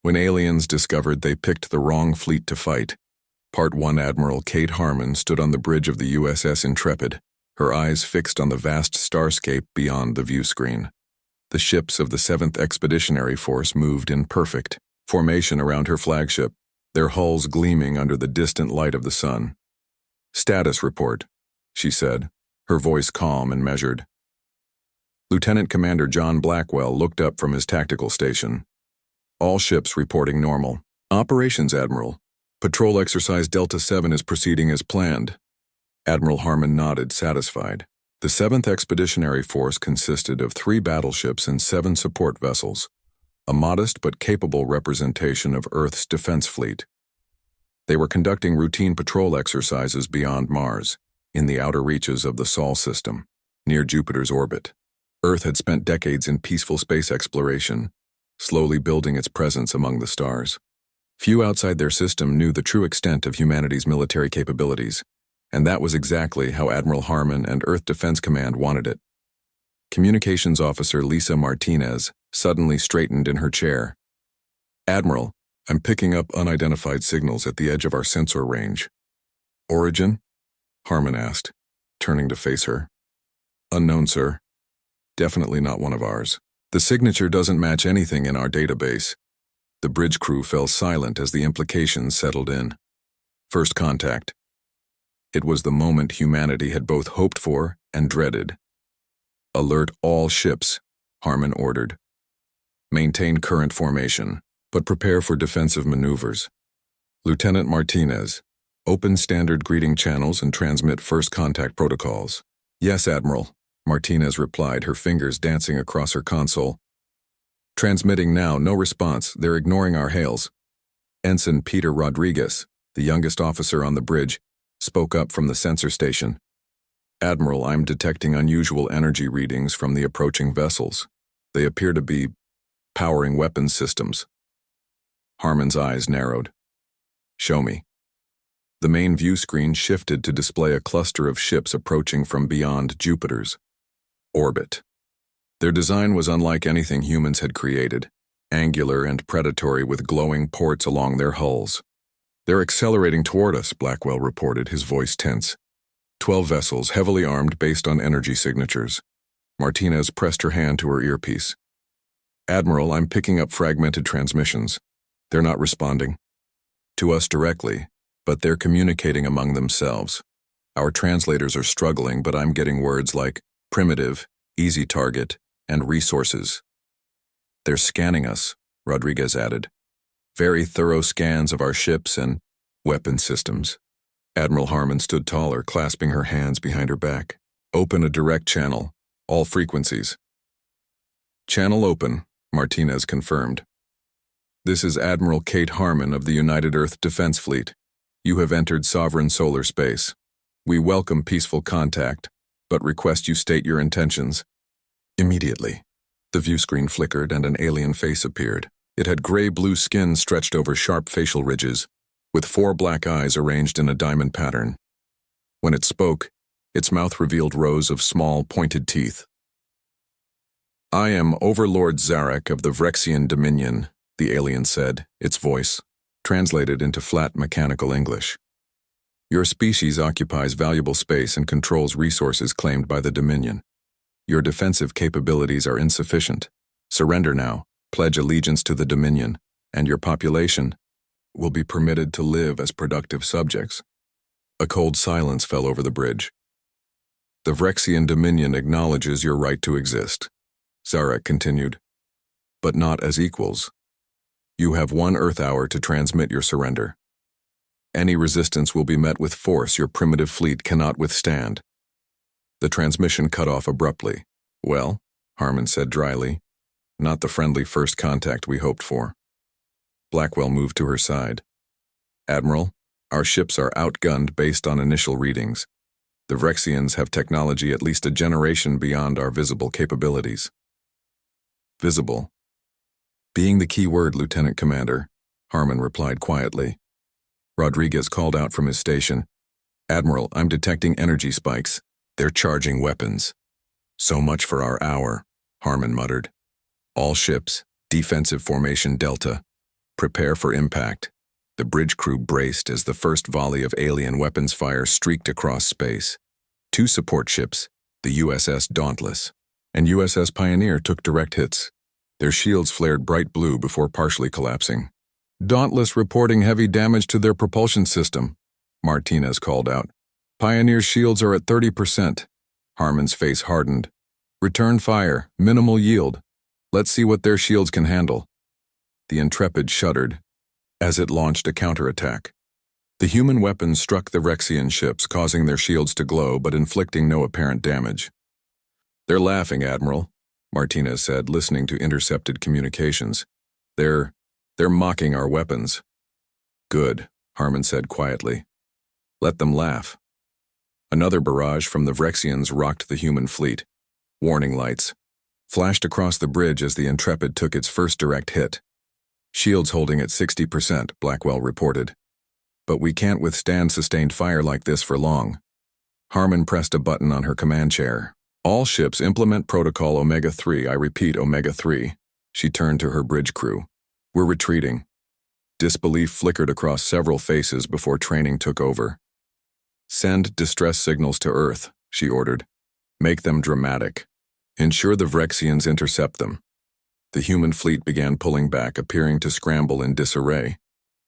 When aliens discovered they picked the wrong fleet to fight, Part 1 Admiral Kate Harmon stood on the bridge of the USS Intrepid, her eyes fixed on the vast starscape beyond the view screen. The ships of the 7th Expeditionary Force moved in perfect formation around her flagship, their hulls gleaming under the distant light of the sun. "Status report," she said, her voice calm and measured. Lieutenant Commander John Blackwell looked up from his tactical station. "All ships reporting normal. Operations, Admiral. Patrol exercise Delta 7 is proceeding as planned." Admiral Harmon nodded, satisfied. The 7th Expeditionary Force consisted of 3 battleships and 7 support vessels, a modest but capable representation of Earth's defense fleet. They were conducting routine patrol exercises beyond Mars, in the outer reaches of the Sol system, near Jupiter's orbit. Earth had spent decades in peaceful space exploration, slowly building its presence among the stars. Few outside their system knew the true extent of humanity's military capabilities, and that was exactly how Admiral Harmon and Earth Defense Command wanted it. Communications Officer Lisa Martinez suddenly straightened in her chair. "Admiral, I'm picking up unidentified signals at the edge of our sensor range." "Origin?" Harmon asked, turning to face her. "Unknown, sir. Definitely not one of ours. The signature doesn't match anything in our database." The bridge crew fell silent as the implications settled in. First contact. It was the moment humanity had both hoped for and dreaded. "Alert all ships," Harmon ordered. "Maintain current formation, but prepare for defensive maneuvers. Lieutenant Martinez, open standard greeting channels and transmit first contact protocols." "Yes, Admiral," Martinez replied, her fingers dancing across her console. "Transmitting now, no response, they're ignoring our hails." Ensign Peter Rodriguez, the youngest officer on the bridge, spoke up from the sensor station. "Admiral, I'm detecting unusual energy readings from the approaching vessels. They appear to be powering weapons systems." Harmon's eyes narrowed. "Show me." The main view screen shifted to display a cluster of ships approaching from beyond Jupiter's orbit. Their design was unlike anything humans had created, angular and predatory with glowing ports along their hulls. "They're accelerating toward us," Blackwell reported, his voice tense. 12 vessels, heavily armed based on energy signatures. Martinez pressed her hand to her earpiece. "Admiral, I'm picking up fragmented transmissions. They're not responding to us directly, but they're communicating among themselves. Our translators are struggling, but I'm getting words like primitive, easy target, and resources." "They're scanning us," Rodriguez added. "Very thorough scans of our ships and weapon systems." Admiral Harmon stood taller, clasping her hands behind her back. "Open a direct channel, all frequencies." "Channel open," Martinez confirmed. "This is Admiral Kate Harmon of the United Earth Defense Fleet. You have entered sovereign solar space. We welcome peaceful contact, but request you state your intentions immediately." The view screen flickered and an alien face appeared. It had gray-blue skin stretched over sharp facial ridges, with 4 black eyes arranged in a diamond pattern. When it spoke, its mouth revealed rows of small, pointed teeth. "I am Overlord Zarek of the Vrexian Dominion," the alien said, its voice translated into flat mechanical English. "Your species occupies valuable space and controls resources claimed by the Dominion. Your defensive capabilities are insufficient. Surrender now, pledge allegiance to the Dominion, and your population will be permitted to live as productive subjects." A cold silence fell over the bridge. "The Vrexian Dominion acknowledges your right to exist," Zarek continued, "but not as equals. You have 1 Earth hour to transmit your surrender. Any resistance will be met with force your primitive fleet cannot withstand." The transmission cut off abruptly. "Well," Harmon said dryly, "not the friendly first contact we hoped for." Blackwell moved to her side. "Admiral, our ships are outgunned based on initial readings. The Vrexians have technology at least a generation beyond our visible capabilities." "Visible being the key word, Lieutenant Commander," Harmon replied quietly. Rodriguez called out from his station. "Admiral, I'm detecting energy spikes. They're charging weapons." "So much for our hour," Harmon muttered. "All ships, defensive formation Delta. Prepare for impact. The bridge crew braced as the first volley of alien weapons fire streaked across space. Two support ships, the USS Dauntless and USS Pioneer, took direct hits. Their shields flared bright blue before partially collapsing. "Dauntless reporting heavy damage to their propulsion system," Martinez called out. "Pioneer's shields are at 30%. Harmon's face hardened. "Return fire, minimal yield. Let's see what their shields can handle." The Intrepid shuddered as it launched a counterattack. The human weapons struck the Rexian ships, causing their shields to glow but inflicting no apparent damage. "They're laughing, Admiral," Martinez said, listening to intercepted communications. They're mocking our weapons." "Good," Harmon said quietly. "Let them laugh." Another barrage from the Vrexians rocked the human fleet. Warning lights flashed across the bridge as the Intrepid took its first direct hit. "Shields holding at 60%, Blackwell reported. But we can't withstand sustained fire like this for long." Harmon pressed a button on her command chair. "All ships implement Protocol Omega-3, I repeat Omega-3. She turned to her bridge crew. "We're retreating." Disbelief flickered across several faces before training took over. "Send distress signals to Earth," she ordered. "Make them dramatic. Ensure the Vrexians intercept them." The human fleet began pulling back, appearing to scramble in disarray.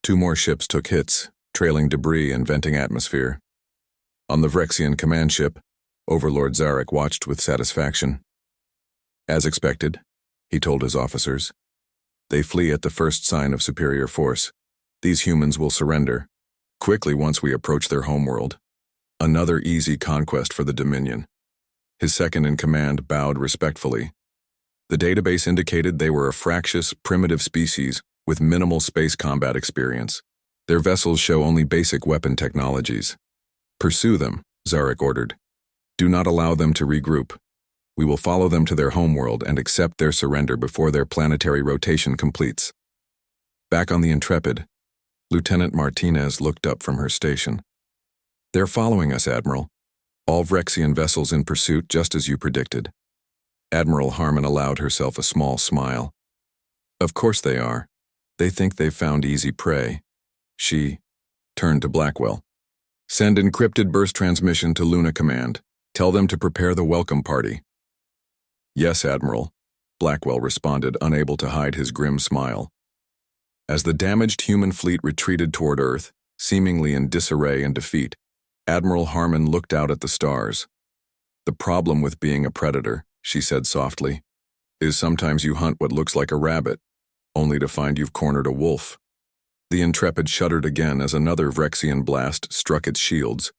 Two more ships took hits, trailing debris and venting atmosphere. On the Vrexian command ship, Overlord Zarek watched with satisfaction. "As expected," he told his officers. "They flee at the first sign of superior force. These humans will surrender quickly once we approach their homeworld." Another easy conquest for the Dominion. His second-in-command bowed respectfully. The database indicated they were a fractious, primitive species with minimal space combat experience. Their vessels show only basic weapon technologies. "Pursue them," Zarek ordered. "Do not allow them to regroup. We will follow them to their homeworld and accept their surrender before their planetary rotation completes." Back on the Intrepid, Lieutenant Martinez looked up from her station. "They're following us, Admiral. All Vrexian vessels in pursuit, just as you predicted." Admiral Harmon allowed herself a small smile. "Of course they are. They think they've found easy prey." She turned to Blackwell. "Send encrypted burst transmission to Luna Command. Tell them to prepare the welcome party." "Yes, Admiral," Blackwell responded, unable to hide his grim smile. As the damaged human fleet retreated toward Earth, seemingly in disarray and defeat, Admiral Harmon looked out at the stars. "The problem with being a predator," she said softly, "is sometimes you hunt what looks like a rabbit, only to find you've cornered a wolf." The Intrepid shuddered again as another Vrexian blast struck its shields,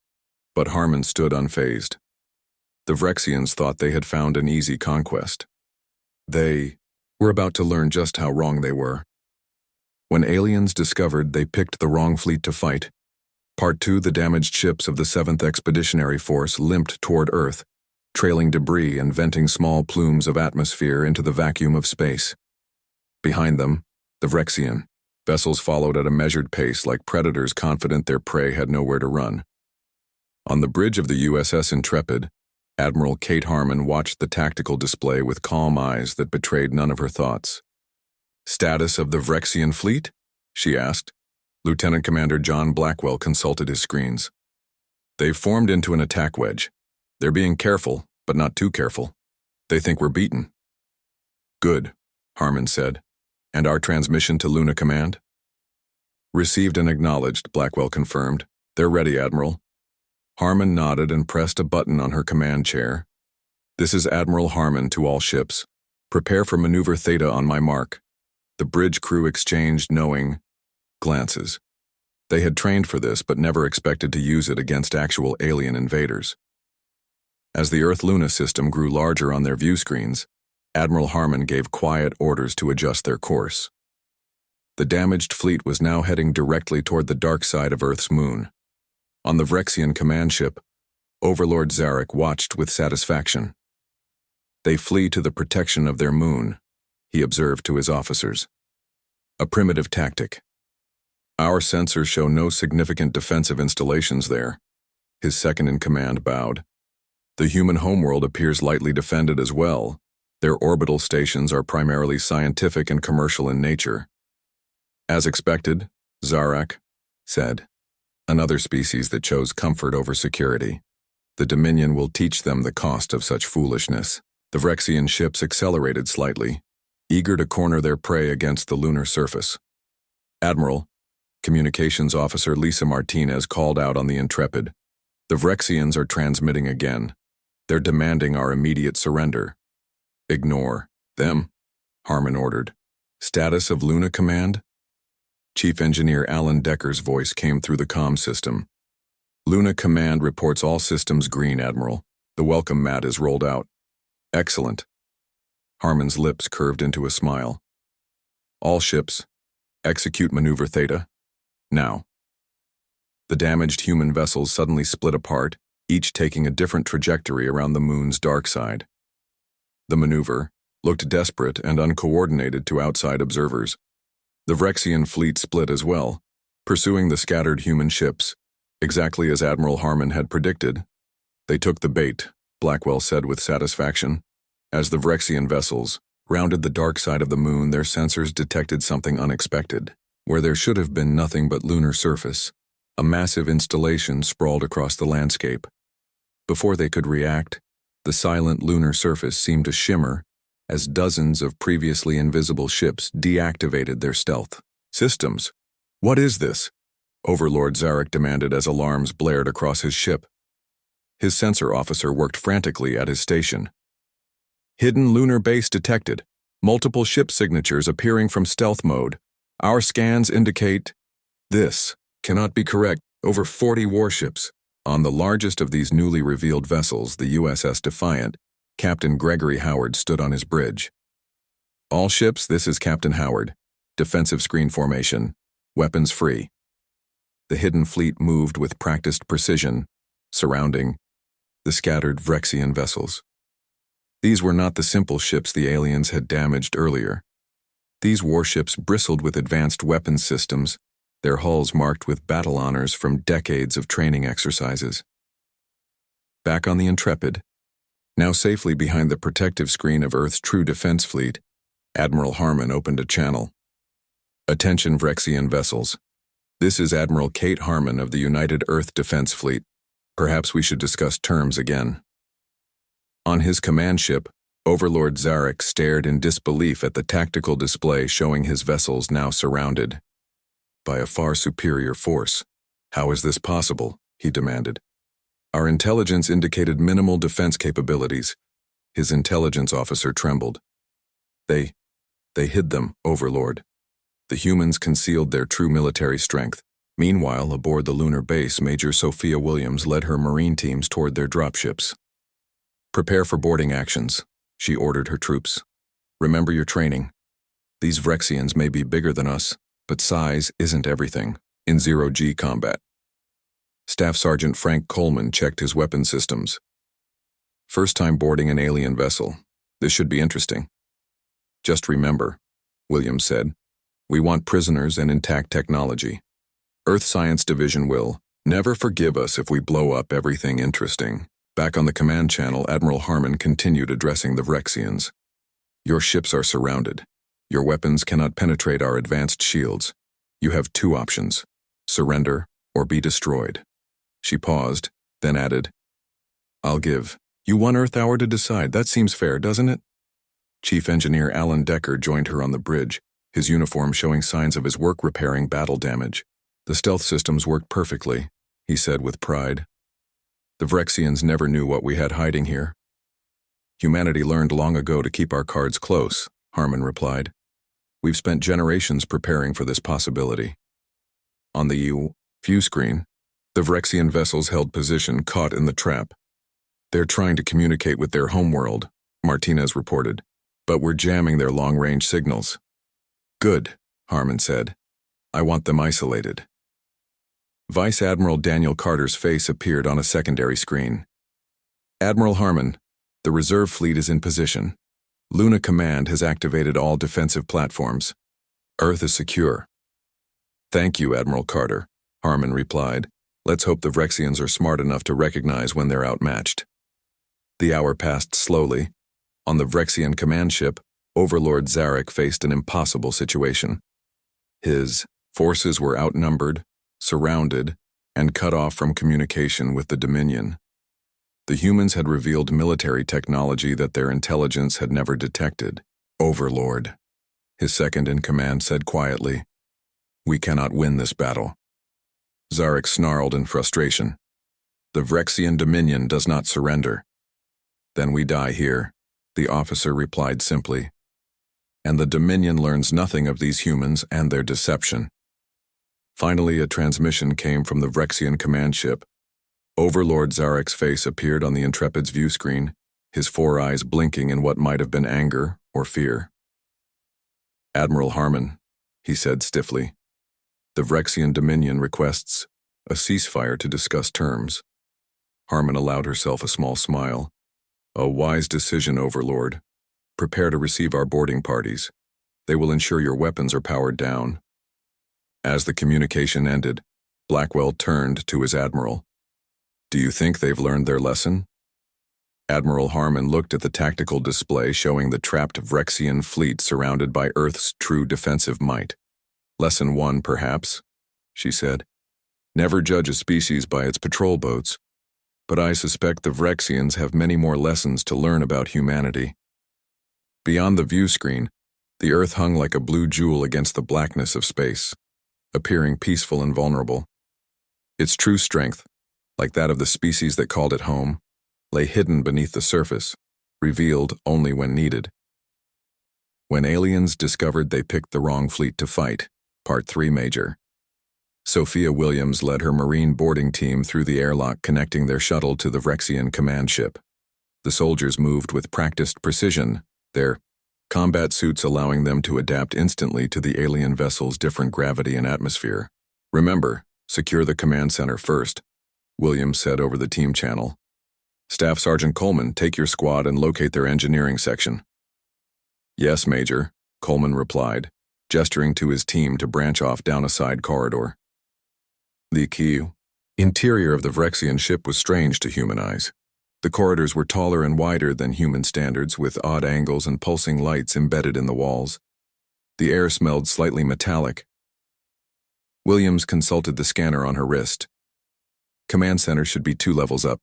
but Harmon stood unfazed. The Vrexians thought they had found an easy conquest. They were about to learn just how wrong they were. When aliens discovered they picked the wrong fleet to fight, Part 2, the damaged ships of the 7th Expeditionary Force limped toward Earth, trailing debris and venting small plumes of atmosphere into the vacuum of space. Behind them, the Vrexian vessels followed at a measured pace, like predators confident their prey had nowhere to run. On the bridge of the USS Intrepid, Admiral Kate Harmon watched the tactical display with calm eyes that betrayed none of her thoughts. "Status of the Vrexian fleet?" she asked. Lieutenant Commander John Blackwell consulted his screens. "They've formed into an attack wedge. They're being careful, but not too careful. They think we're beaten." "Good," Harmon said. "And our transmission to Luna Command?" "Received and acknowledged," Blackwell confirmed. "They're ready, Admiral." Harmon nodded and pressed a button on her command chair. "This is Admiral Harmon to all ships. Prepare for maneuver Theta on my mark." The bridge crew exchanged knowing glances. They had trained for this but never expected to use it against actual alien invaders. As the Earth-Luna system grew larger on their view screens, Admiral Harmon gave quiet orders to adjust their course. The damaged fleet was now heading directly toward the dark side of Earth's moon. On the Vrexian command ship, Overlord Zarek watched with satisfaction. "They flee to the protection of their moon," he observed to his officers. "A primitive tactic. Our sensors show no significant defensive installations there." His second-in-command bowed. "The human homeworld appears lightly defended as well. Their orbital stations are primarily scientific and commercial in nature." As expected, Zarak said. Another species that chose comfort over security. The Dominion will teach them the cost of such foolishness. The Vrexian ships accelerated slightly, eager to corner their prey against the lunar surface. Admiral, Communications Officer Lisa Martinez called out on the Intrepid. The Vrexians are transmitting again. They're demanding our immediate surrender. Ignore them, Harmon ordered. Status of Luna Command? Chief Engineer Alan Decker's voice came through the comm system. Luna Command reports all systems green, Admiral. The welcome mat is rolled out. Excellent. Harmon's lips curved into a smile. All ships, execute maneuver Theta. Now. The damaged human vessels suddenly split apart, each taking a different trajectory around the moon's dark side. The maneuver looked desperate and uncoordinated to outside observers. The Vrexian fleet split as well, pursuing the scattered human ships, exactly as Admiral Harmon had predicted. They took the bait, Blackwell said with satisfaction. As the Vrexian vessels rounded the dark side of the moon, their sensors detected something unexpected. Where there should have been nothing but lunar surface, a massive installation sprawled across the landscape. Before they could react, the silent lunar surface seemed to shimmer as dozens of previously invisible ships deactivated their stealth systems. What is this? Overlord Zarak demanded as alarms blared across his ship. His sensor officer worked frantically at his station. Hidden lunar base detected. Multiple ship signatures appearing from stealth mode. Our scans indicate this cannot be correct. Over 40 warships. On the largest of these newly revealed vessels, the USS Defiant, Captain Gregory Howard stood on his bridge. All ships, this is Captain Howard. Defensive screen formation. Weapons free. The hidden fleet moved with practiced precision, surrounding the scattered Vrexian vessels. These were not the simple ships the aliens had damaged earlier. These warships bristled with advanced weapons systems, their hulls marked with battle honors from decades of training exercises. Back on the Intrepid, now safely behind the protective screen of Earth's true defense fleet, Admiral Harmon opened a channel. Attention Vrexian vessels. This is Admiral Kate Harmon of the United Earth Defense Fleet. Perhaps we should discuss terms again. On his command ship, Overlord Zarak stared in disbelief at the tactical display showing his vessels now surrounded by a far superior force. How is this possible? He demanded. Our intelligence indicated minimal defense capabilities. His intelligence officer trembled. They hid them, Overlord. The humans concealed their true military strength. Meanwhile, aboard the lunar base, Major Sophia Williams led her marine teams toward their dropships. Prepare for boarding actions, she ordered her troops. Remember your training. These Vrexians may be bigger than us, but size isn't everything in zero-G combat. Staff Sergeant Frank Coleman checked his weapon systems. First time boarding an alien vessel. This should be interesting. Just remember, Williams said, we want prisoners and intact technology. Earth Science Division will never forgive us if we blow up everything interesting. Back on the command channel, Admiral Harmon continued addressing the Vrexians. Your ships are surrounded. Your weapons cannot penetrate our advanced shields. You have two options: surrender or be destroyed. She paused, then added, I'll give you 1 Earth hour to decide. That seems fair, doesn't it? Chief Engineer Alan Decker joined her on the bridge, his uniform showing signs of his work repairing battle damage. The stealth systems worked perfectly, he said with pride. The Vrexians never knew what we had hiding here. Humanity learned long ago to keep our cards close, Harmon replied. We've spent generations preparing for this possibility. On the view screen, the Vrexian vessels held position, caught in the trap. They're trying to communicate with their homeworld, Martinez reported, but we're jamming their long-range signals. Good, Harmon said. I want them isolated. Vice Admiral Daniel Carter's face appeared on a secondary screen. Admiral Harmon, the reserve fleet is in position. Luna Command has activated all defensive platforms. Earth is secure. Thank you, Admiral Carter, Harmon replied. Let's hope the Vrexians are smart enough to recognize when they're outmatched. The hour passed slowly. On the Vrexian command ship, Overlord Zarak faced an impossible situation. His forces were outnumbered, surrounded, and cut off from communication with the Dominion. The humans had revealed military technology that their intelligence had never detected. "Overlord," his second-in-command said quietly. "We cannot win this battle." Zarek snarled in frustration. "The Vrexian Dominion does not surrender." "Then we die here," the officer replied simply. "And the Dominion learns nothing of these humans and their deception." Finally, a transmission came from the Vrexian command ship. Overlord Zarek's face appeared on the Intrepid's view screen, his four eyes blinking in what might have been anger or fear. "Admiral Harmon," he said stiffly, "the Vrexian Dominion requests a ceasefire to discuss terms." Harmon allowed herself a small smile. "A wise decision, Overlord. Prepare to receive our boarding parties. They will ensure your weapons are powered down." As the communication ended, Blackwell turned to his admiral. "Do you think they've learned their lesson?" Admiral Harmon looked at the tactical display showing the trapped Vrexian fleet surrounded by Earth's true defensive might. "Lesson 1, perhaps," she said. "Never judge a species by its patrol boats. But I suspect the Vrexians have many more lessons to learn about humanity." Beyond the view screen, the Earth hung like a blue jewel against the blackness of space, appearing peaceful and vulnerable. Its true strength, like that of the species that called it home, lay hidden beneath the surface, revealed only when needed. When aliens discovered they picked the wrong fleet to fight, Part 3 Major. Sophia Williams led her Marine boarding team through the airlock connecting their shuttle to the Vrexian command ship. The soldiers moved with practiced precision, their combat suits allowing them to adapt instantly to the alien vessel's different gravity and atmosphere. "Remember, secure the command center first," Williams said over the team channel. "Staff Sergeant Coleman, take your squad and locate their engineering section." "Yes, Major," Coleman replied, gesturing to his team to branch off down a side corridor. The interior of the Vrexian ship was strange to human eyes. The corridors were taller and wider than human standards, with odd angles and pulsing lights embedded in the walls. The air smelled slightly metallic. Williams consulted the scanner on her wrist. "Command center should be 2 levels up.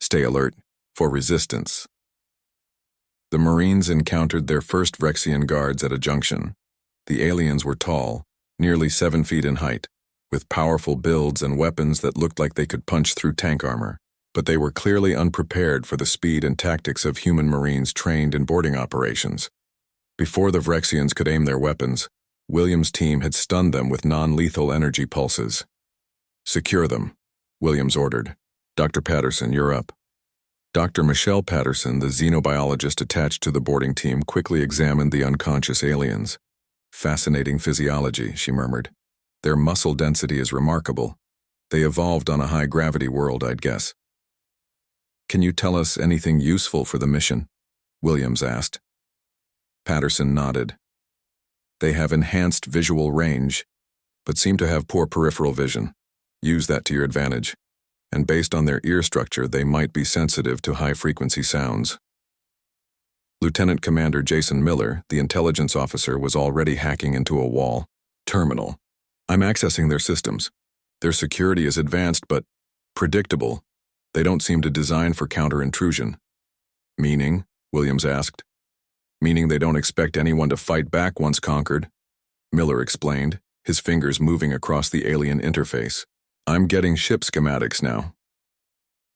Stay alert for resistance." The Marines encountered their first Vrexian guards at a junction. The aliens were tall, nearly 7 feet in height, with powerful builds and weapons that looked like they could punch through tank armor, but they were clearly unprepared for the speed and tactics of human Marines trained in boarding operations. Before the Vrexians could aim their weapons, Williams' team had stunned them with non-lethal energy pulses. "Secure them," Williams ordered. "Dr. Patterson, you're up." Dr. Michelle Patterson, the xenobiologist attached to the boarding team, quickly examined the unconscious aliens. "Fascinating physiology," she murmured. "Their muscle density is remarkable. They evolved on a high-gravity world, I'd guess." "Can you tell us anything useful for the mission?" Williams asked. Patterson nodded. "They have enhanced visual range, but seem to have poor peripheral vision. Use that to your advantage. And based on their ear structure, they might be sensitive to high-frequency sounds." Lieutenant Commander Jason Miller, the intelligence officer, was already hacking into a wall. "Terminal. I'm accessing their systems. Their security is advanced but predictable. They don't seem to design for counter-intrusion." "Meaning?" Williams asked. "Meaning they don't expect anyone to fight back once conquered," Miller explained, his fingers moving across the alien interface. "I'm getting ship schematics now."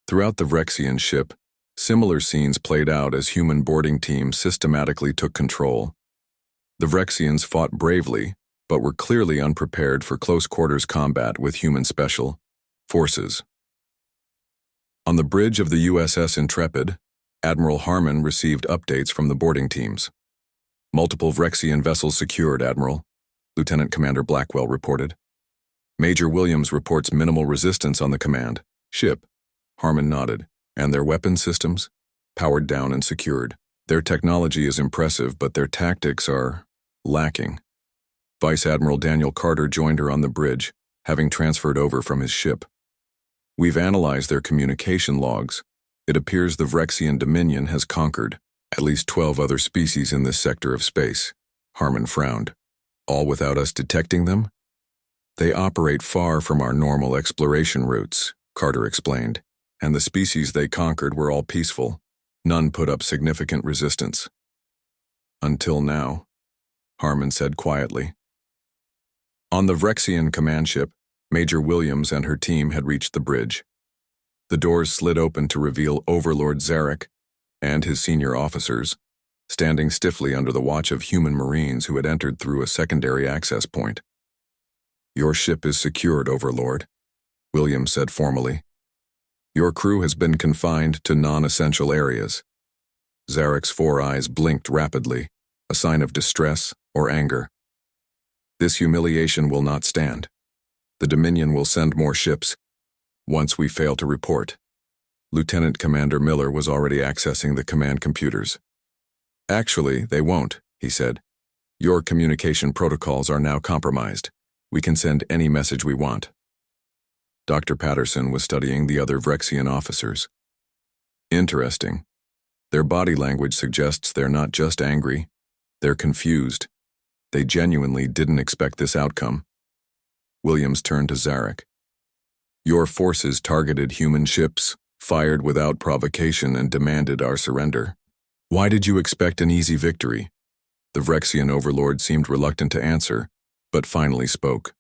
Throughout the Vrexian ship, similar scenes played out as human boarding teams systematically took control. The Vrexians fought bravely, but were clearly unprepared for close-quarters combat with human special forces. On the bridge of the USS Intrepid, Admiral Harmon received updates from the boarding teams. "Multiple Vrexian vessels secured, Admiral," Lieutenant Commander Blackwell reported. "Major Williams reports minimal resistance on the command ship." Harmon nodded. "And their weapon systems? Powered down and secured. Their technology is impressive, but their tactics are lacking." Vice Admiral Daniel Carter joined her on the bridge, having transferred over from his ship. "We've analyzed their communication logs. It appears the Vrexian Dominion has conquered at least 12 other species in this sector of space." Harmon frowned. All without us detecting them? They operate far from our normal exploration routes, Carter explained, and the species they conquered were all peaceful. None put up significant resistance. Until now, Harmon said quietly. On the Vrexian command ship, Major Williams and her team had reached the bridge. The doors slid open to reveal Overlord Zarek and his senior officers, standing stiffly under the watch of human Marines who had entered through a secondary access point. Your ship is secured, Overlord, Williams said formally. Your crew has been confined to non-essential areas. Zarek's 4 eyes blinked rapidly, a sign of distress or anger. This humiliation will not stand. The Dominion will send more ships once we fail to report. Lieutenant Commander Miller was already accessing the command computers. Actually, they won't, he said. Your communication protocols are now compromised. We can send any message we want. Dr. Patterson was studying the other Vrexian officers. Interesting. Their body language suggests they're not just angry, they're confused. They genuinely didn't expect this outcome. Williams turned to Zarek. Your forces targeted human ships, fired without provocation, and demanded our surrender. Why did you expect an easy victory? The Vrexian overlord seemed reluctant to answer, but finally spoke.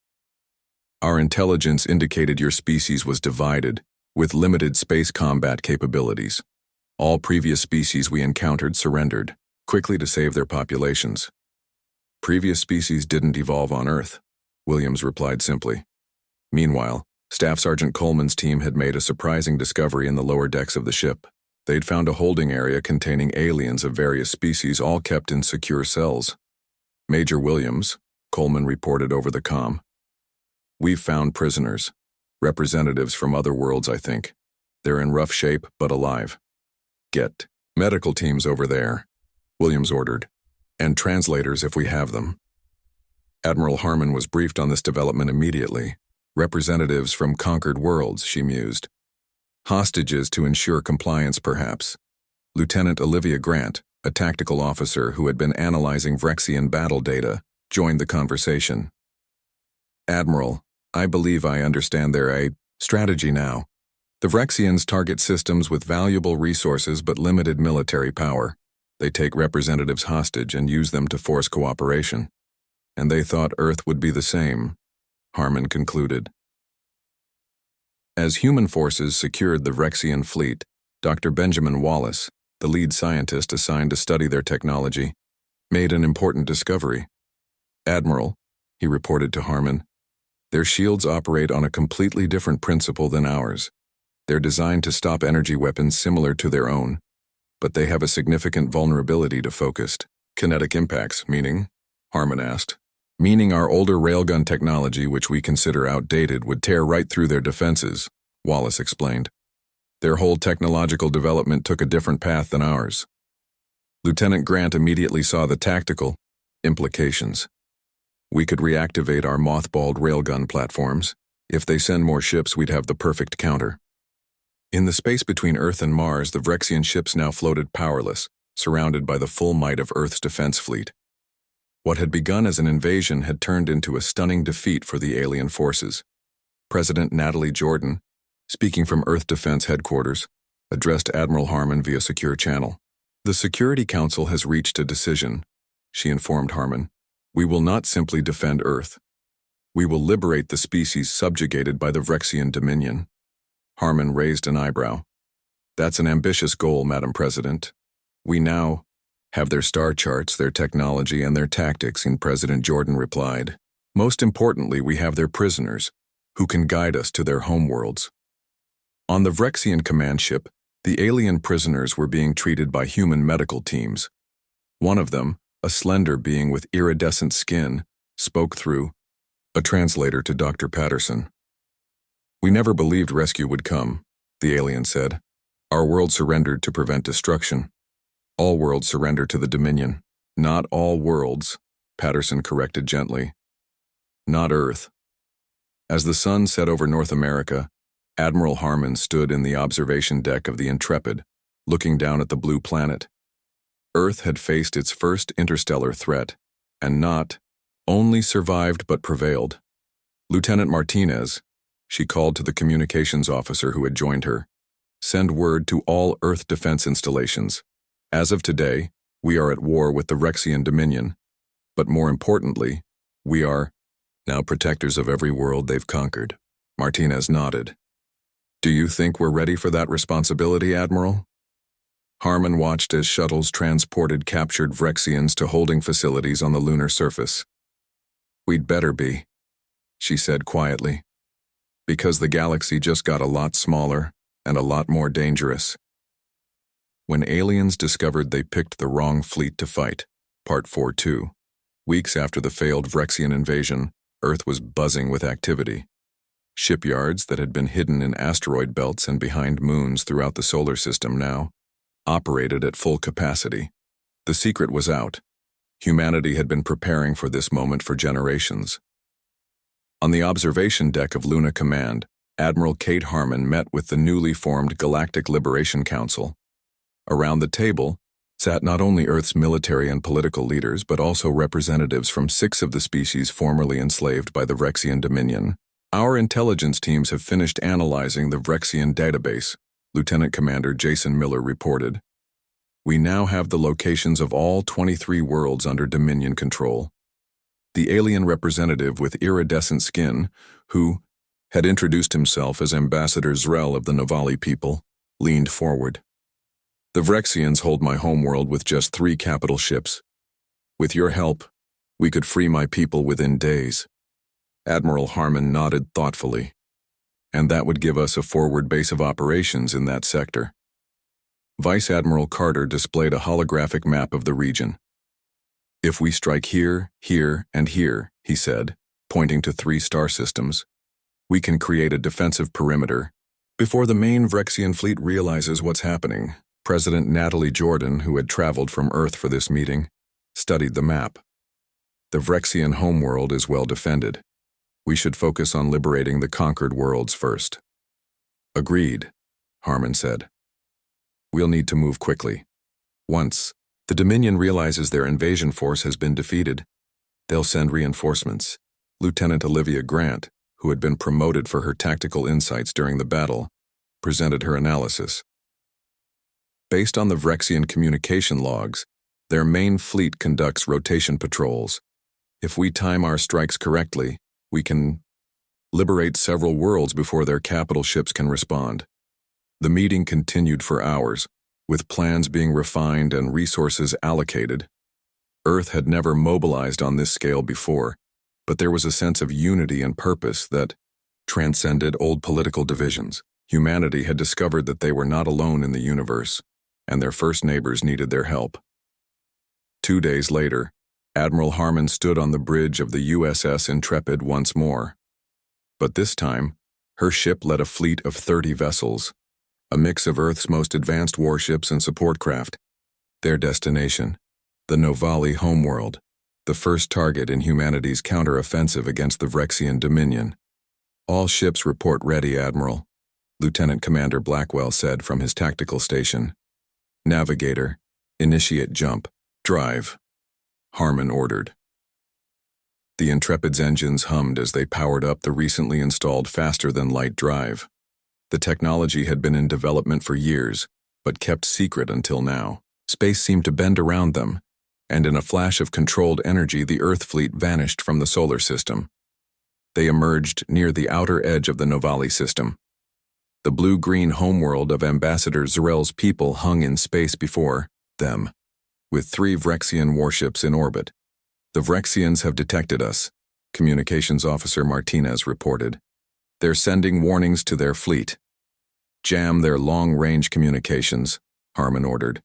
Our intelligence indicated your species was divided, with limited space combat capabilities. All previous species we encountered surrendered, quickly to save their populations. Previous species didn't evolve on Earth, Williams replied simply. Meanwhile, Staff Sergeant Coleman's team had made a surprising discovery in the lower decks of the ship. They'd found a holding area containing aliens of various species, all kept in secure cells. Major Williams, Coleman reported over the comm. We've found prisoners. Representatives from other worlds, I think. They're in rough shape, but alive. Get medical teams over there, Williams ordered, and translators if we have them. Admiral Harmon was briefed on this development immediately. Representatives from conquered worlds, she mused. Hostages to ensure compliance, perhaps. Lieutenant Olivia Grant, a tactical officer who had been analyzing Vrexian battle data, joined the conversation. Admiral, I believe I understand their strategy now. The Vrexians target systems with valuable resources but limited military power. They take representatives hostage and use them to force cooperation. And they thought Earth would be the same, Harmon concluded. As human forces secured the Vrexian fleet, Dr. Benjamin Wallace, the lead scientist assigned to study their technology, made an important discovery. Admiral, he reported to Harmon, their shields operate on a completely different principle than ours. They're designed to stop energy weapons similar to their own, but they have a significant vulnerability to focused kinetic impacts, meaning? Harmon asked. Meaning our older railgun technology, which we consider outdated, would tear right through their defenses, Wallace explained. Their whole technological development took a different path than ours. Lieutenant Grant immediately saw the tactical implications. We could reactivate our mothballed railgun platforms. If they send more ships, we'd have the perfect counter. In the space between Earth and Mars, the Vrexian ships now floated powerless, surrounded by the full might of Earth's defense fleet. What had begun as an invasion had turned into a stunning defeat for the alien forces. President Natalie Jordan, speaking from Earth Defense Headquarters, addressed Admiral Harmon via secure channel. The Security Council has reached a decision, she informed Harmon. We will not simply defend Earth. We will liberate the species subjugated by the Vrexian Dominion. Harmon raised an eyebrow. That's an ambitious goal, Madam President. We now have their star charts, their technology, and their tactics, and President Jordan replied. Most importantly, we have their prisoners, who can guide us to their homeworlds. On the Vrexian command ship, the alien prisoners were being treated by human medical teams. One of them, a slender being with iridescent skin, spoke through a translator to Dr. Patterson. We never believed rescue would come, the alien said. Our world surrendered to prevent destruction. All worlds surrender to the Dominion. Not all worlds, Patterson corrected gently. Not Earth. As the sun set over North America, Admiral Harmon stood in the observation deck of the Intrepid, looking down at the blue planet. Earth had faced its first interstellar threat, and not, only survived but prevailed. Lieutenant Martinez, she called to the communications officer who had joined her, send word to all Earth defense installations. As of today, we are at war with the Rexian Dominion, but more importantly, we are now protectors of every world they've conquered. Martinez nodded. Do you think we're ready for that responsibility, Admiral? Harmon watched as shuttles transported captured Vrexians to holding facilities on the lunar surface. We'd better be, she said quietly, because the galaxy just got a lot smaller and a lot more dangerous. When aliens discovered they picked the wrong fleet to fight, Part 4-2. Weeks after the failed Vrexian invasion, Earth was buzzing with activity. Shipyards that had been hidden in asteroid belts and behind moons throughout the solar system now operated at full capacity. The secret was out. Humanity had been preparing for this moment for generations. On the observation deck of Luna Command, Admiral Kate Harmon met with the newly formed Galactic Liberation Council. Around the table sat not only Earth's military and political leaders, but also representatives from 6 of the species formerly enslaved by the Vrexian Dominion. Our intelligence teams have finished analyzing the Vrexian database, Lieutenant Commander Jason Miller reported. We now have the locations of all 23 worlds under Dominion control. The alien representative with iridescent skin, who had introduced himself as Ambassador Zrel of the Novali people, leaned forward. The Vrexians hold my homeworld with just 3 capital ships. With your help, we could free my people within days. Admiral Harmon nodded thoughtfully. And that would give us a forward base of operations in that sector. Vice Admiral Carter displayed a holographic map of the region. If we strike here, here, and here, he said, pointing to 3 star systems, we can create a defensive perimeter. Before the main Vrexian fleet realizes what's happening, President Natalie Jordan, who had traveled from Earth for this meeting, studied the map. The Vrexian homeworld is well defended. We should focus on liberating the conquered worlds first. Agreed, Harmon said. We'll need to move quickly. Once the Dominion realizes their invasion force has been defeated, they'll send reinforcements. Lieutenant Olivia Grant, who had been promoted for her tactical insights during the battle, presented her analysis. Based on the Vrexian communication logs, their main fleet conducts rotation patrols. If we time our strikes correctly, we can liberate several worlds before their capital ships can respond. The meeting continued for hours, with plans being refined and resources allocated. Earth had never mobilized on this scale before, but there was a sense of unity and purpose that transcended old political divisions. Humanity had discovered that they were not alone in the universe, and their first neighbors needed their help. 2 days later, Admiral Harmon stood on the bridge of the USS Intrepid once more. But this time, her ship led a fleet of 30 vessels, a mix of Earth's most advanced warships and support craft. Their destination, the Novali homeworld, the first target in humanity's counter-offensive against the Vrexian Dominion. All ships report ready, Admiral, Lieutenant Commander Blackwell said from his tactical station. Navigator, initiate jump, drive, Harmon ordered. The Intrepid's engines hummed as they powered up the recently installed faster-than-light drive. The technology had been in development for years, but kept secret until now. Space seemed to bend around them, and in a flash of controlled energy, the Earth fleet vanished from the solar system. They emerged near the outer edge of the Novali system. The blue-green homeworld of Ambassador Zrel's people hung in space before them, with 3 Vrexian warships in orbit. The Vrexians have detected us, Communications Officer Martinez reported. They're sending warnings to their fleet. Jam their long-range communications, Harmon ordered.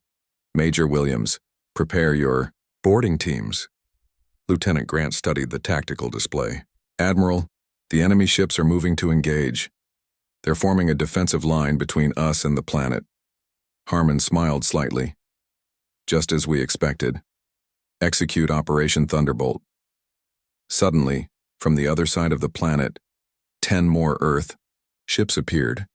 Major Williams, prepare your boarding teams. Lieutenant Grant studied the tactical display. Admiral, the enemy ships are moving to engage. They're forming a defensive line between us and the planet. Harmon smiled slightly. Just as we expected. Execute Operation Thunderbolt. Suddenly, from the other side of the planet, 10 more Earth ships appeared.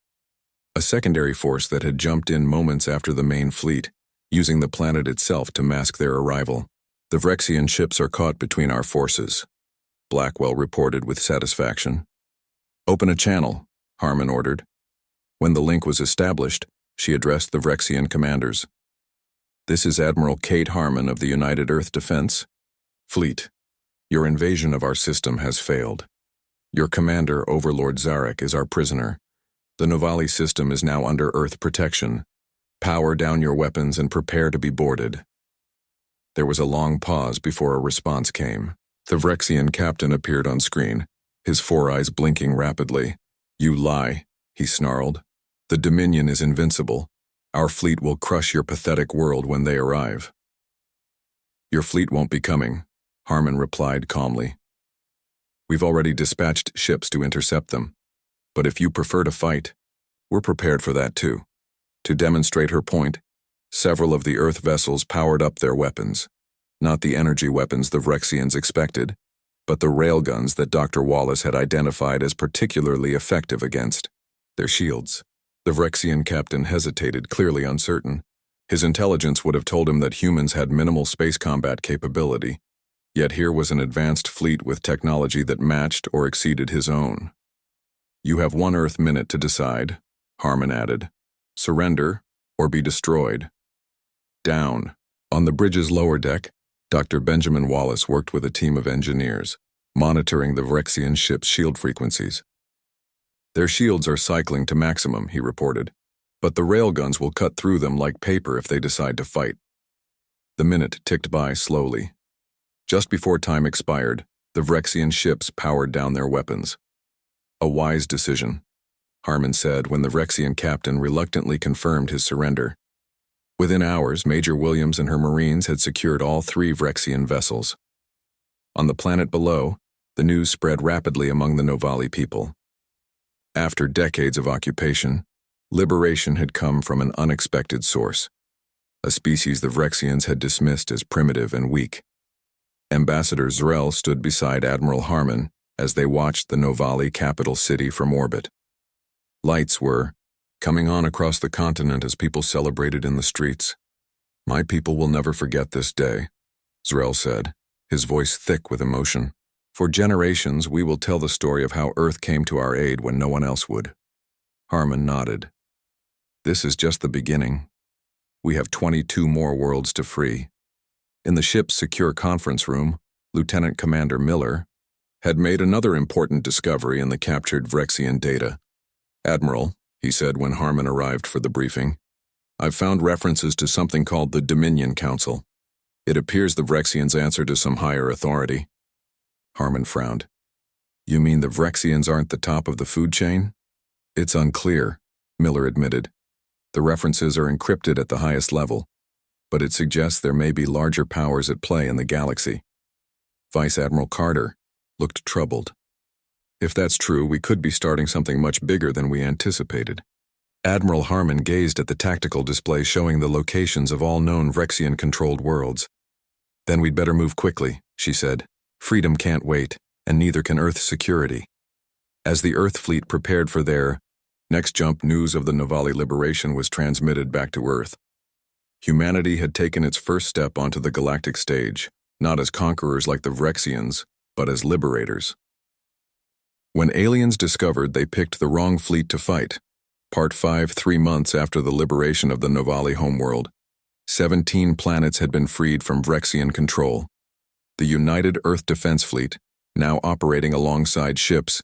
A secondary force that had jumped in moments after the main fleet, using the planet itself to mask their arrival. The Vrexian ships are caught between our forces, Blackwell reported with satisfaction. "Open a channel," Harmon ordered. When the link was established, she addressed the Vrexian commanders. "This is Admiral Kate Harmon of the United Earth Defense Fleet. Your invasion of our system has failed. Your commander, Overlord Zarek, is our prisoner. The Novali system is now under Earth protection. Power down your weapons and prepare to be boarded." There was a long pause before a response came. The Vrexian captain appeared on screen, his four eyes blinking rapidly. "You lie," he snarled. "The Dominion is invincible. Our fleet will crush your pathetic world when they arrive." "Your fleet won't be coming," Harmon replied calmly. "We've already dispatched ships to intercept them. But if you prefer to fight, we're prepared for that too." To demonstrate her point, several of the Earth vessels powered up their weapons. Not the energy weapons the Vrexians expected, but the railguns that Dr. Wallace had identified as particularly effective against their shields. The Vrexian captain hesitated, clearly uncertain. His intelligence would have told him that humans had minimal space combat capability, yet here was an advanced fleet with technology that matched or exceeded his own. "You have 1 Earth minute to decide," Harmon added. "Surrender or be destroyed." Down. On the bridge's lower deck, Dr. Benjamin Wallace worked with a team of engineers, monitoring the Vrexian ship's shield frequencies. "Their shields are cycling to maximum," he reported, "but the railguns will cut through them like paper if they decide to fight." The minute ticked by slowly. Just before time expired, the Vrexian ships powered down their weapons. "A wise decision," Harmon said when the Vrexian captain reluctantly confirmed his surrender. Within hours, Major Williams and her Marines had secured all 3 Vrexian vessels. On the planet below, the news spread rapidly among the Novali people. After decades of occupation, liberation had come from an unexpected source, a species the Vrexians had dismissed as primitive and weak. Ambassador Zrel stood beside Admiral Harmon as they watched the Novali capital city from orbit. Lights were coming on across the continent as people celebrated in the streets. "My people will never forget this day," Zrel said, his voice thick with emotion. "For generations, we will tell the story of how Earth came to our aid when no one else would." Harmon nodded. "This is just the beginning. We have 22 more worlds to free." In the ship's secure conference room, Lieutenant Commander Miller had made another important discovery in the captured Vrexian data. "Admiral," he said when Harmon arrived for the briefing, "I've found references to something called the Dominion Council. It appears the Vrexians answer to some higher authority." Harmon frowned. "You mean the Vrexians aren't the top of the food chain?" "It's unclear," Miller admitted. "The references are encrypted at the highest level, but it suggests there may be larger powers at play in the galaxy." Vice Admiral Carter looked troubled. "If that's true, we could be starting something much bigger than we anticipated." Admiral Harmon gazed at the tactical display showing the locations of all known Vrexian-controlled worlds. "Then we'd better move quickly," she said. "Freedom can't wait, and neither can Earth's security." As the Earth fleet prepared for their next jump, news of the Novali liberation was transmitted back to Earth. Humanity had taken its first step onto the galactic stage, not as conquerors like the Vrexians, but as liberators. When aliens discovered they picked the wrong fleet to fight. Part 5, 3 months after the liberation of the Novali homeworld, 17 planets had been freed from Vrexian control. The United Earth Defense Fleet, now operating alongside ships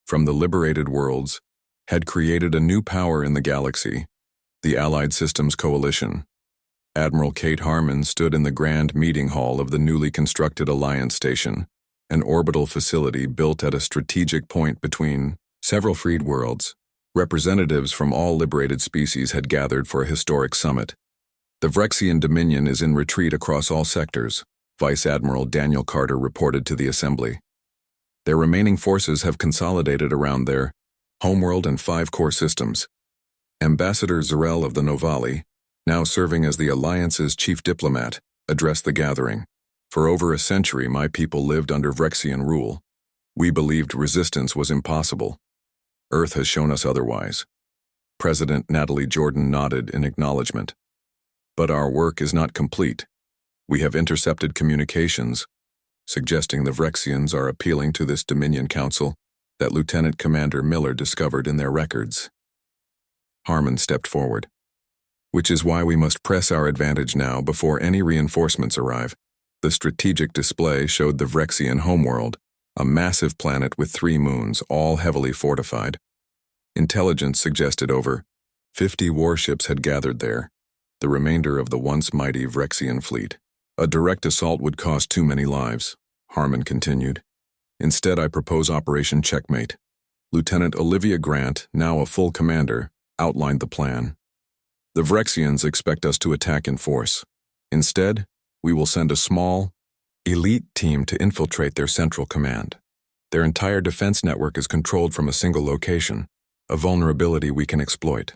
from the liberated worlds, had created a new power in the galaxy, the Allied Systems Coalition. Admiral Kate Harmon stood in the grand meeting hall of the newly constructed Alliance Station, an orbital facility built at a strategic point between several freed worlds. Representatives from all liberated species had gathered for a historic summit. "The Vrexian Dominion is in retreat across all sectors," Vice Admiral Daniel Carter reported to the Assembly. "Their remaining forces have consolidated around their homeworld and 5 core systems." Ambassador Zrel of the Novali, now serving as the Alliance's chief diplomat, addressed the gathering. "For over a century, my people lived under Vrexian rule. We believed resistance was impossible. Earth has shown us otherwise." President Natalie Jordan nodded in acknowledgement. "But our work is not complete. We have intercepted communications, suggesting the Vrexians are appealing to this Dominion Council that Lieutenant Commander Miller discovered in their records. Harmon stepped forward. Which is why we must press our advantage now before any reinforcements arrive. The strategic display showed the Vrexian homeworld, a massive planet with 3 moons, all heavily fortified. Intelligence suggested over 50 warships had gathered there, the remainder of the once mighty Vrexian fleet. A direct assault would cost too many lives, Harmon continued. Instead, I propose Operation Checkmate. Lieutenant Olivia Grant, now a full commander, outlined the plan. The Vrexians expect us to attack in force. Instead, we will send a small, elite team to infiltrate their central command. Their entire defense network is controlled from a single location, a vulnerability we can exploit.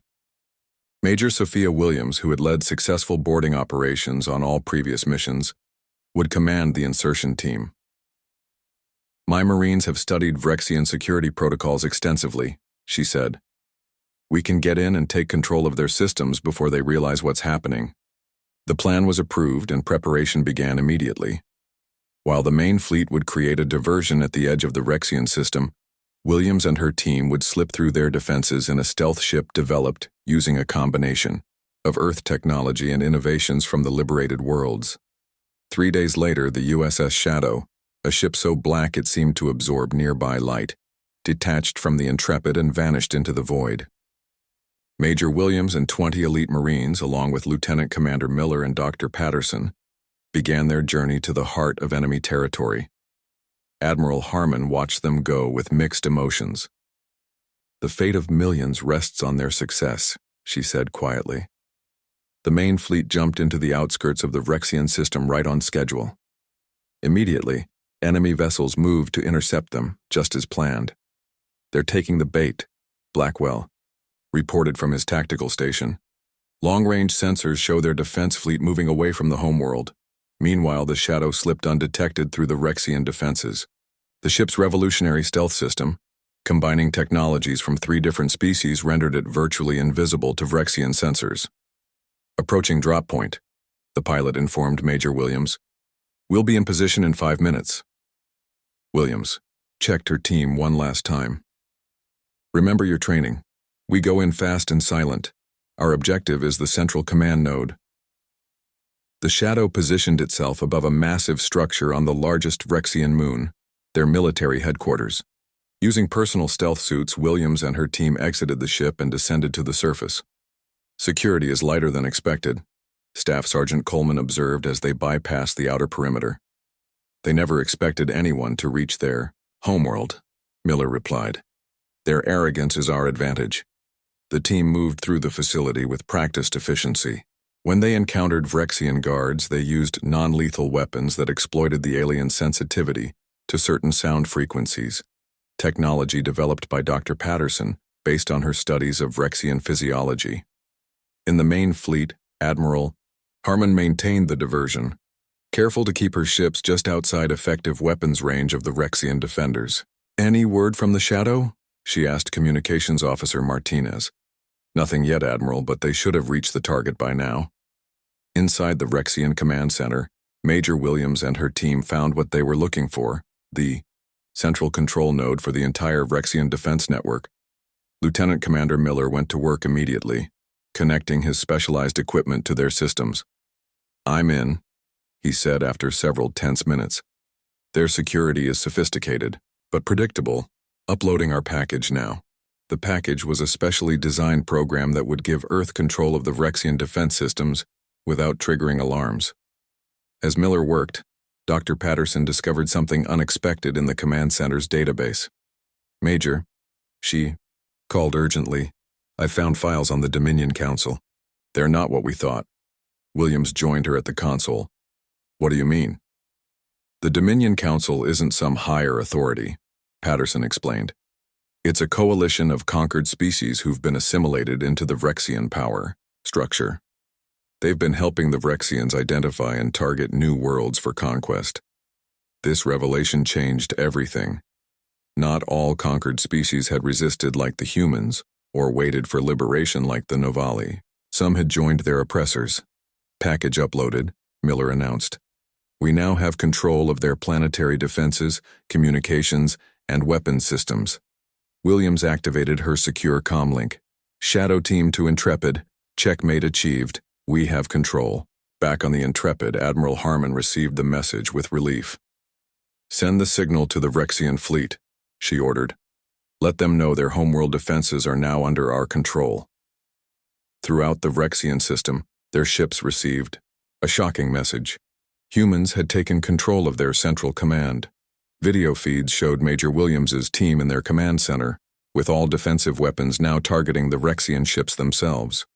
Major Sophia Williams, who had led successful boarding operations on all previous missions, would command the insertion team. My Marines have studied Vrexian security protocols extensively, she said. We can get in and take control of their systems before they realize what's happening. The plan was approved and preparation began immediately. While the main fleet would create a diversion at the edge of the Vrexian system, Williams and her team would slip through their defenses in a stealth ship developed using a combination of Earth technology and innovations from the liberated worlds. 3 days later, the USS Shadow, a ship so black it seemed to absorb nearby light, detached from the Intrepid and vanished into the void. Major Williams and 20 elite Marines, along with Lieutenant Commander Miller and Dr. Patterson, began their journey to the heart of enemy territory. Admiral Harmon watched them go with mixed emotions. The fate of millions rests on their success, she said quietly. The main fleet jumped into the outskirts of the Vrexian system right on schedule. Immediately, enemy vessels moved to intercept them, just as planned. They're taking the bait, Blackwell reported from his tactical station. Long-range sensors show their defense fleet moving away from the homeworld. Meanwhile, the Shadow slipped undetected through the Vrexian defenses. The ship's revolutionary stealth system, combining technologies from 3 different species, rendered it virtually invisible to Vrexian sensors. Approaching drop point, the pilot informed Major Williams. We'll be in position in 5 minutes. Williams checked her team one last time. Remember your training. We go in fast and silent. Our objective is the central command node. The Shadow positioned itself above a massive structure on the largest Vrexian moon, their military headquarters. Using personal stealth suits, Williams and her team exited the ship and descended to the surface. Security is lighter than expected, Staff Sergeant Coleman observed as they bypassed the outer perimeter. They never expected anyone to reach their homeworld, Miller replied. Their arrogance is our advantage. The team moved through the facility with practiced efficiency. When they encountered Vrexian guards, they used non-lethal weapons that exploited the alien sensitivity to certain sound frequencies, technology developed by Dr. Patterson based on her studies of Vrexian physiology. In the main fleet, Admiral Harmon maintained the diversion, careful to keep her ships just outside effective weapons range of the Vrexian defenders. Any word from the Shadow? She asked Communications Officer Martinez. Nothing yet, Admiral, but they should have reached the target by now. Inside the Vrexian Command Center, Major Williams and her team found what they were looking for, the central control node for the entire Vrexian defense network. Lieutenant Commander Miller went to work immediately, connecting his specialized equipment to their systems. I'm in, he said after several tense minutes. Their security is sophisticated, but predictable. Uploading our package now. The package was a specially designed program that would give Earth control of the Vrexian defense systems without triggering alarms. As Miller worked, Dr. Patterson discovered something unexpected in the command center's database. Major, she called urgently, I found files on the Dominion Council. They're not what we thought. Williams joined her at the console. What do you mean? The Dominion Council isn't some higher authority, Patterson explained. It's a coalition of conquered species who've been assimilated into the Vrexian power structure. They've been helping the Vrexians identify and target new worlds for conquest. This revelation changed everything. Not all conquered species had resisted like the humans, or waited for liberation like the Novali. Some had joined their oppressors. Package uploaded, Miller announced. We now have control of their planetary defenses, communications, and weapons systems. Williams activated her secure comlink. Shadow Team to Intrepid. Checkmate achieved. We have control. Back on the Intrepid, Admiral Harmon received the message with relief. Send the signal to the Vrexian fleet, she ordered. Let them know their homeworld defenses are now under our control. Throughout the Vrexian system, their ships received a shocking message. Humans had taken control of their central command. Video feeds showed Major Williams's team in their command center, with all defensive weapons now targeting the Vrexian ships themselves.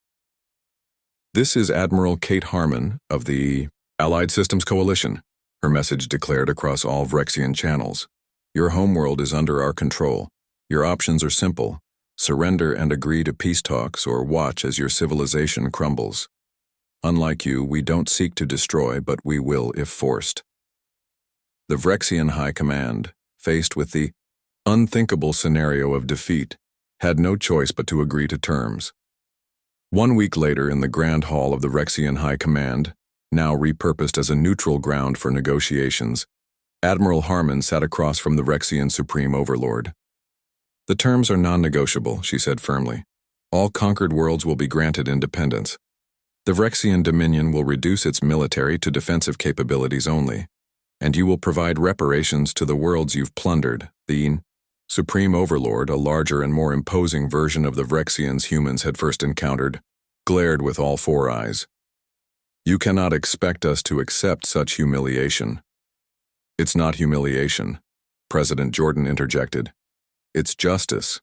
This is Admiral Kate Harmon of the Allied Systems Coalition, her message declared across all Vrexian channels. Your homeworld is under our control. Your options are simple. Surrender and agree to peace talks or watch as your civilization crumbles. Unlike you, we don't seek to destroy, but we will if forced. The Vrexian High Command, faced with the unthinkable scenario of defeat, had no choice but to agree to terms. 1 week later, in the Grand Hall of the Vrexian High Command, now repurposed as a neutral ground for negotiations, Admiral Harmon sat across from the Vrexian Supreme Overlord. The terms are non-negotiable, she said firmly. All conquered worlds will be granted independence. The Vrexian Dominion will reduce its military to defensive capabilities only, and you will provide reparations to the worlds you've plundered. The Supreme Overlord, a larger and more imposing version of the Vrexians humans had first encountered, glared with all four eyes. You cannot expect us to accept such humiliation. It's not humiliation, President Jordan interjected. It's justice,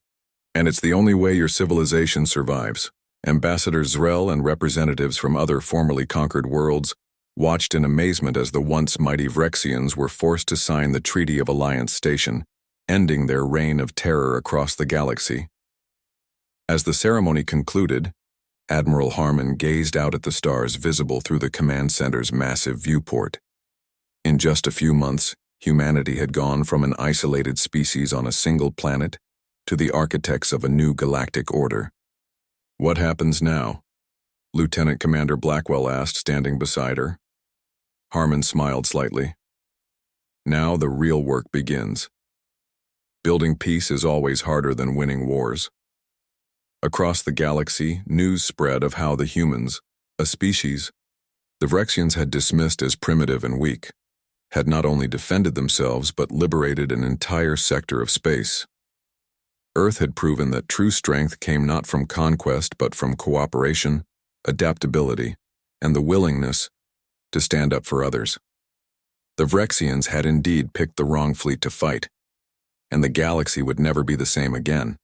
and it's the only way your civilization survives. Ambassador Zrel and representatives from other formerly conquered worlds watched in amazement as the once mighty Vrexians were forced to sign the Treaty of Alliance Station, ending their reign of terror across the galaxy. As the ceremony concluded, Admiral Harmon gazed out at the stars visible through the command center's massive viewport. In just a few months, humanity had gone from an isolated species on a single planet to the architects of a new galactic order. What happens now? Lieutenant Commander Blackwell asked, standing beside her. Harmon smiled slightly. Now the real work begins. Building peace is always harder than winning wars. Across the galaxy, news spread of how the humans, a species the Vrexians had dismissed as primitive and weak, had not only defended themselves but liberated an entire sector of space. Earth had proven that true strength came not from conquest but from cooperation, adaptability, and the willingness to stand up for others. The Vrexians had indeed picked the wrong fleet to fight, and the galaxy would never be the same again.